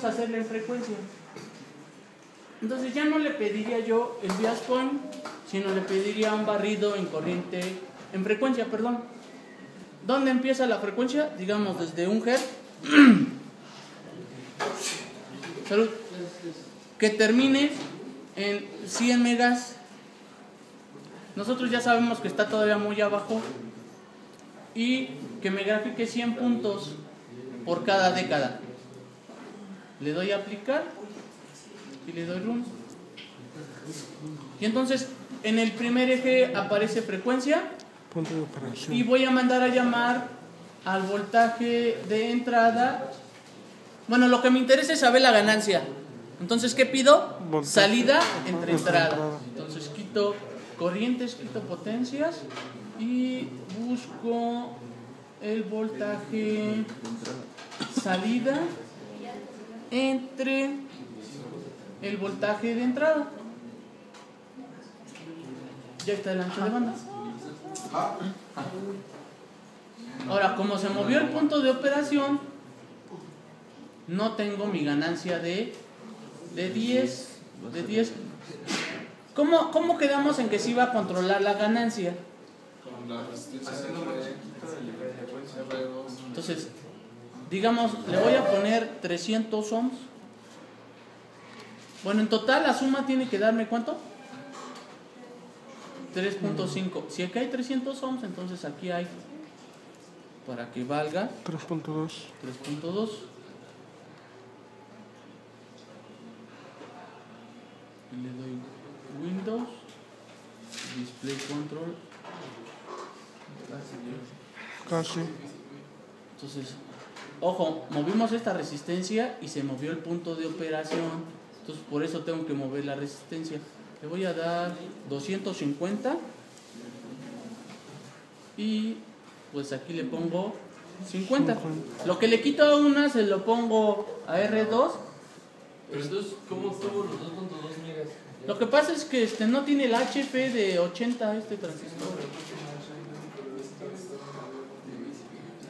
vamos a hacerle en frecuencia. Entonces ya no le pediría yo el bias point, sino le pediría un barrido en corriente, en frecuencia, perdón. ¿Dónde empieza la frecuencia? Digamos desde 1 Hz. Salud. Que termine en 100 megas. Nosotros ya sabemos que está todavía muy abajo. Y que me grafique 100 puntos por cada década. Le doy a aplicar y le doy run. Y entonces en el primer eje aparece frecuencia Punto de operación. y voy a mandar a llamar al voltaje de entrada. Bueno, lo que me interesa es saber la ganancia. Entonces, ¿qué pido? Voltaje. Salida entre entrada. Entrada. Entonces quito corrientes, quito potencias y busco el voltaje salida entre el voltaje de entrada. Ya está el ancho de banda. Ahora, como se movió el punto de operación, no tengo mi ganancia de 10. ¿Cómo quedamos en que se iba a controlar la ganancia? Entonces, digamos, le voy a poner 300 ohms. Bueno, en total la suma tiene que darme ¿cuánto? 3.5. Si aquí hay 300 ohms, entonces aquí hay, para que valga, 3.2. 3.2. Y le doy Windows, Display Control. Casi. Entonces, ojo, movimos esta resistencia y se movió el punto de operación. Entonces, por eso tengo que mover la resistencia. Le voy a dar 250. Y pues aquí le pongo 50. Lo que le quito a una se lo pongo a R2. Pero entonces, ¿cómo tuvo los 2.2 megas? Lo que pasa es que no tiene el HF de 80 este transistor.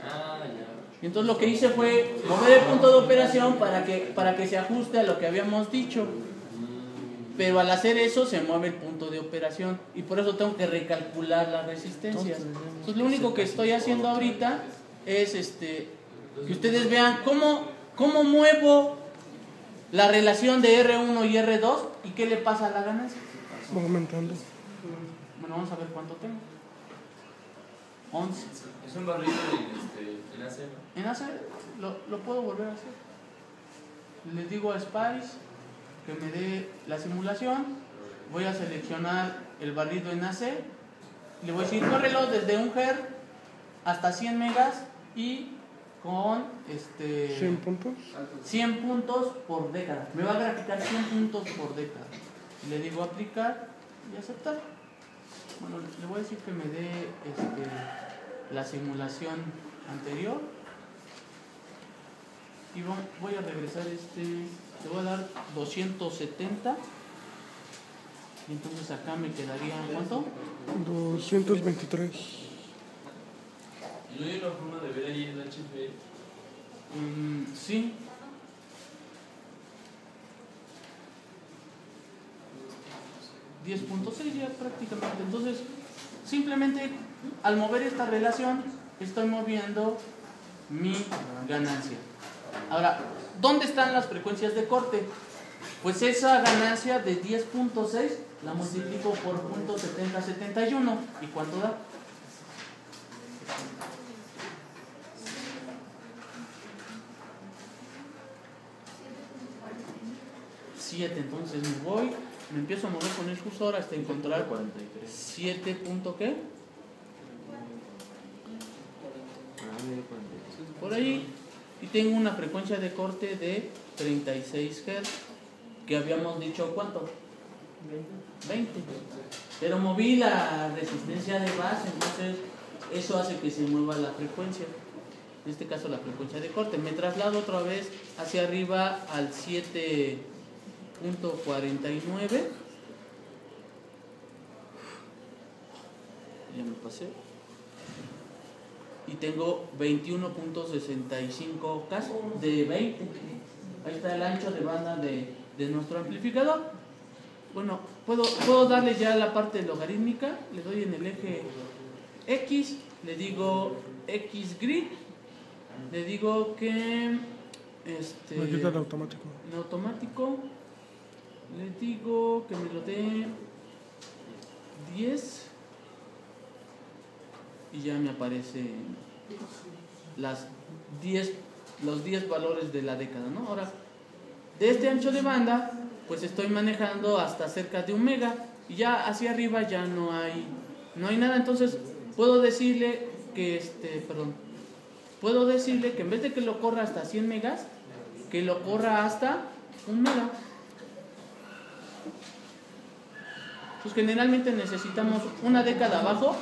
Ah, ya. Y entonces lo que hice fue mover el punto de operación para que se ajuste a lo que habíamos dicho. Pero al hacer eso se mueve el punto de operación y por eso tengo que recalcular las resistencias. Entonces lo único que estoy haciendo ahorita es que ustedes vean cómo muevo la relación de R1 y R2 y qué le pasa a la ganancia. Va aumentando. Bueno, vamos a ver cuánto tengo. 11. Es un barril en acero. En AC lo puedo volver a hacer. Les digo a Spice que me dé la simulación. Voy a seleccionar el barrido en AC. Le voy a decir, córrelo desde 1 Hz hasta 100 megas y con 100 puntos. 100 puntos por década. Me va a graficar 100 puntos por década. Le digo aplicar y aceptar. Bueno, le voy a decir que me dé la simulación anterior. Y voy a regresar le voy a dar 270. Y entonces acá me quedaría ¿cuánto? 223. ¿Y no hay una forma de ver ahí el HF? Sí. $10.6 ya prácticamente. Entonces, simplemente al mover esta relación, estoy moviendo mi ganancia. Ahora, ¿dónde están las frecuencias de corte? Pues esa ganancia de 10.6 la multiplico por .7071. ¿Y cuánto da? 7. Entonces me voy, me empiezo a mover con el cursor hasta encontrar 7. ¿Qué? Por ahí. Y tengo una frecuencia de corte de 36 Hz. Que habíamos dicho, ¿cuánto? 20. Pero moví la resistencia de base, entonces eso hace que se mueva la frecuencia. En este caso la frecuencia de corte. Me traslado otra vez hacia arriba al 7.49. Ya me pasé. Y tengo 21.65 casi de 20. Ahí está el ancho de banda de nuestro amplificador. Bueno, puedo darle ya la parte logarítmica. Le doy en el eje X, le digo X grid, le digo que Me quita el automático. en automático le digo que me lo dé 10 y ya me aparecen los 10 valores de la década, ¿no? Ahora, de este ancho de banda, pues estoy manejando hasta cerca de 1 mega y ya hacia arriba ya no hay nada. Entonces puedo decirle que en vez de que lo corra hasta 100 megas, que lo corra hasta 1 mega. Pues generalmente necesitamos una década abajo,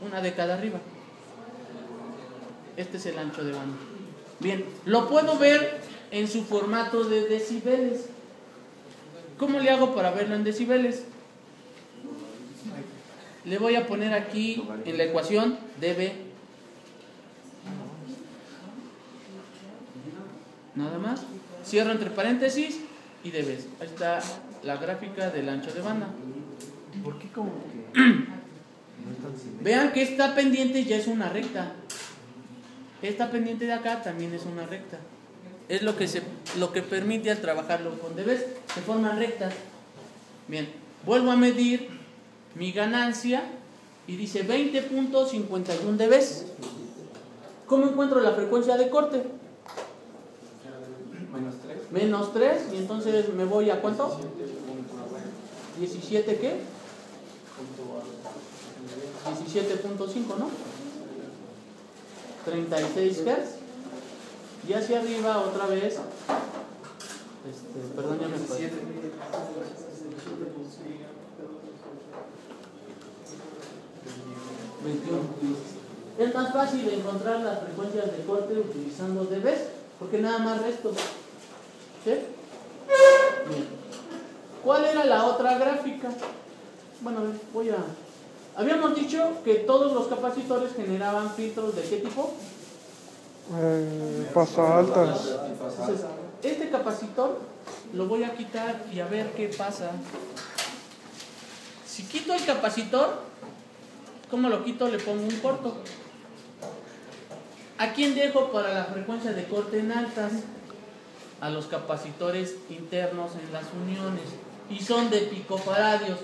una década arriba. Este es el ancho de banda. Bien, lo puedo ver en su formato de decibeles. ¿Cómo le hago para verlo en decibeles? Le voy a poner aquí en la ecuación dB. Nada más. Cierro entre paréntesis y dB. Ahí está la gráfica del ancho de banda. ¿Por qué como que no están simétricos? Vean que esta pendiente ya es una recta. Esta pendiente de acá también es una recta. Es lo que permite al trabajarlo con dB. Se forman rectas. Bien, vuelvo a medir mi ganancia y dice 20.51 dB. ¿Cómo encuentro la frecuencia de corte? Menos 3. Y entonces me voy a ¿cuánto? 17 ¿qué? 17.5, ¿no? 36 Hz. Y hacia arriba otra vez. Perdón, ya me perdí. 21. Es más fácil encontrar las frecuencias de corte utilizando dB, porque nada más resto. ¿Sí? Bien. ¿Cuál era la otra gráfica? Bueno, habíamos dicho que todos los capacitores generaban filtros ¿de qué tipo? Pasa altas. Entonces, este capacitor lo voy a quitar y a ver qué pasa. Si quito el capacitor, ¿cómo lo quito? Le pongo un corto. ¿A quién dejo para la frecuencia de corte en altas? A los capacitores internos en las uniones. Y son de picofaradios.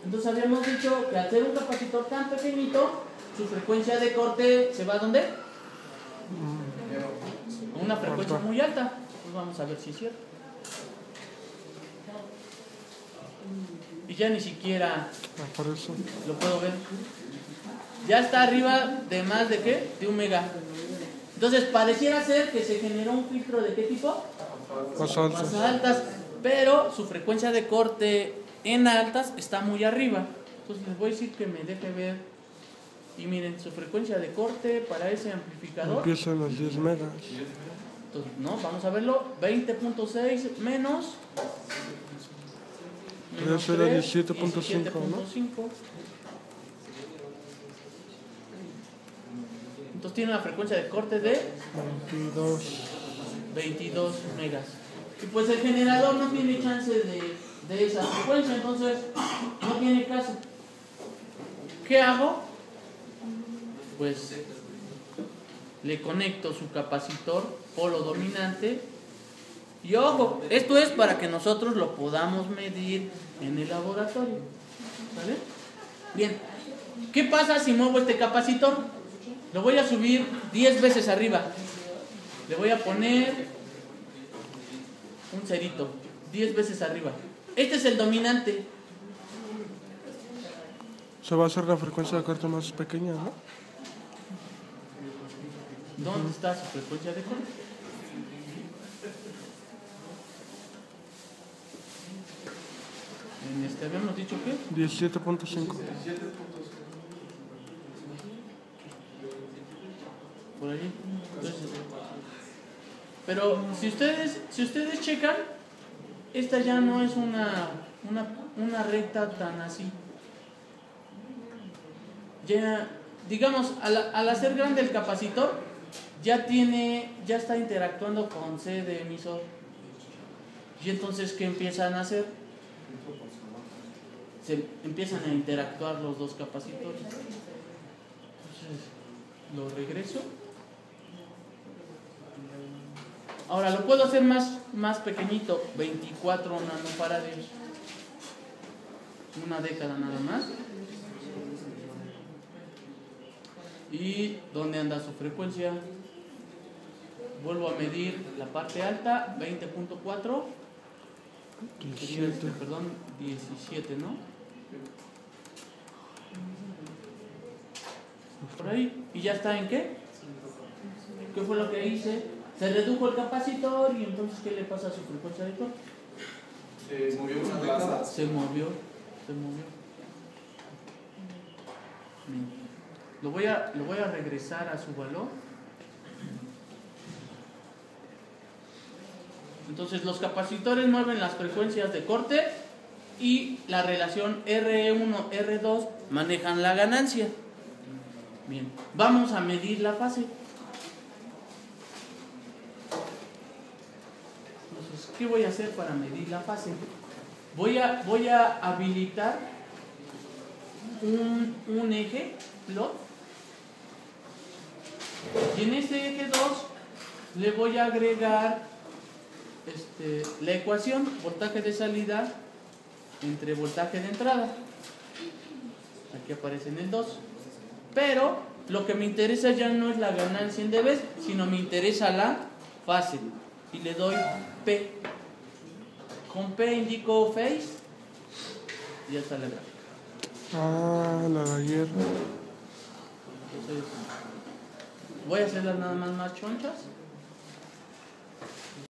Entonces habíamos dicho que al ser un capacitor tan pequeñito, su frecuencia de corte se va a ¿dónde? A una frecuencia muy alta. Pues vamos a ver si es cierto. Y ya ni siquiera Por eso. lo puedo ver. Ya está arriba de más de ¿qué? De 1 mega. Entonces pareciera ser que se generó un filtro ¿de qué tipo? Pasa altas. Más altas, pero su frecuencia de corte en altas está muy arriba. Entonces les voy a decir que me deje ver. Y miren, su frecuencia de corte para ese amplificador. Empieza en los 10 megas. Entonces, no, vamos a verlo. 20.6 menos. Eso era 17.5, 17.5. Entonces tiene una frecuencia de corte de 22 megas. Y pues el generador no tiene chance de esa frecuencia, entonces no tiene caso. ¿Qué hago? Pues le conecto su capacitor polo dominante. Y ojo, esto es para que nosotros lo podamos medir en el laboratorio. ¿Vale? Bien, ¿qué pasa si muevo este capacitor? Lo voy a subir 10 veces arriba. Le voy a poner un cerito, 10 veces arriba. Este es el dominante. Se va a hacer la frecuencia de corte más pequeña, ¿no? ¿Dónde está su frecuencia de corte? Habíamos dicho que 17.5. por allí. Entonces, pero si ustedes checan, esta ya no es una recta tan así. Ya, digamos, al hacer grande el capacitor, ya está interactuando con C de emisor. Y entonces, ¿qué empiezan a hacer? Se empiezan a interactuar los dos capacitores. Entonces, lo regreso. Ahora lo puedo hacer más pequeñito, 24 nanofaradios. Una década nada más. ¿Y dónde anda su frecuencia? Vuelvo a medir la parte alta, 20.4. 17. Perdón, 17, ¿no? Por ahí. ¿Y ya está en qué? ¿Qué fue lo que hice? Se redujo el capacitor y entonces ¿qué le pasa a su frecuencia de corte? Se movió una década. Se movió. Bien. Lo voy a regresar a su valor. Entonces los capacitores mueven las frecuencias de corte y la relación R1, R2 manejan la ganancia. Bien, vamos a medir la fase. Entonces, ¿qué voy a hacer para medir la fase? Voy a habilitar un eje plot, y en este eje 2 le voy a agregar la ecuación voltaje de salida entre voltaje de entrada. Aquí aparece en el 2. Pero lo que me interesa ya no es la ganancia en dB, sino me interesa la fase. Y le doy P. Con P indico phase. Y ya está la gráfica. Ah, la de ayer. Entonces, voy a hacerlas nada más chonchas.